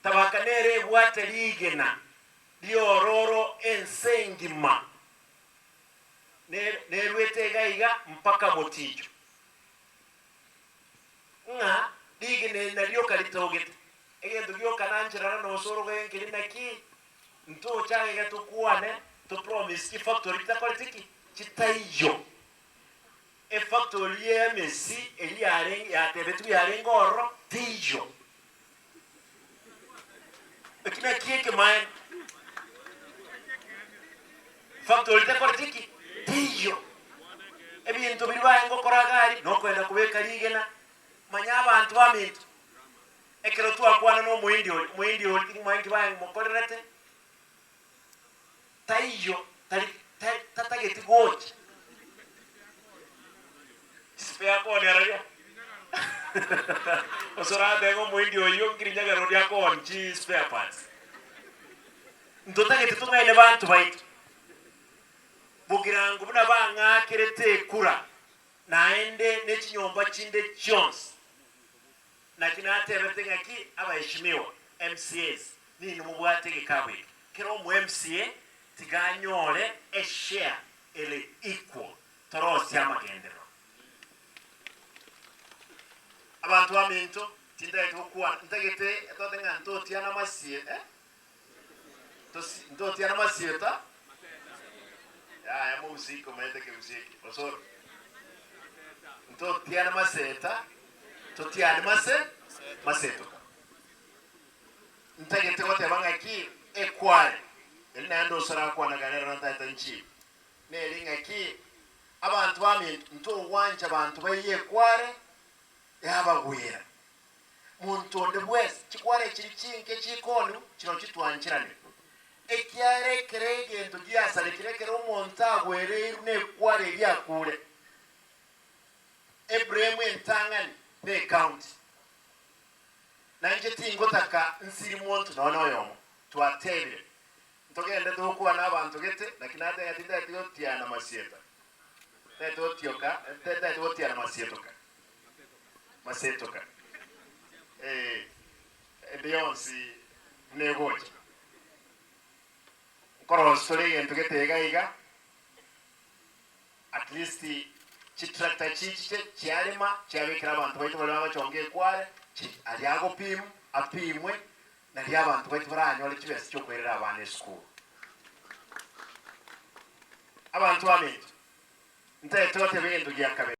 tabakanere bwate ligena liororo ensengima ne lwetegaiga mpaka motijo nga ligene nalyo kalitogete egento gyoka nanchirana nosoro genkiri naki nto change gatukuane to promise ki factory takolitiki chitaiyo e factory ye Messi eli yare ya tebetu yare ngoro tijo ekina kieke man factory takolitiki tijo ebintu bibaye ngokoragari nokwenda kubeka ligena manya abantu bamintu ekero twakwana no muindi mwangi baye mokorerete taiyo tatageti gochi spare kone araria osora dengo muindi oyo ngirinya garo dia konchi spare parts ndotageti tungaine bantu baitu bugirango buna banga kirete kura naende nechinyomba chinde Jones na kinate betengaki abaheshimiwa MCAs nini mubwatege kabwe kero mu MCA tiganyole a share ele equal torosi amagendero abantu baminto tinda etokuwa ntagete etotenga ntotiana masie ntotiana masieta ya musiko maende ke musiki osoro ntotiana maseta totiana maseto ntagete wote bangaki equal elinaendo sara kwa naganera ntata nchi nelinga ki abantu bami nto wanja abantu bayiye kware yabagwira muntu onde bwese chikware kiri chinke chikonu kino kitwanchirane ekyare kerege ndo gyasale kirekere umuntu agwere ne kware byakure Ebremu entangani ne count nanje tingotaka nsiri muntu nono yomo twatebire togenda dokuwa n'abantu gete nakinate yatinda yotiana masieta neto tioka teta yotiana masetoka Beyonce negochi koro sole yento gete gaiga at least chitracta chiche chiarima chiabikira abantu baitu bali chonge kware aliago apimwe na abantu baitu baranyole kibese cyo kwerera abana school abantu bamintu ntaye tote bintu gyakabe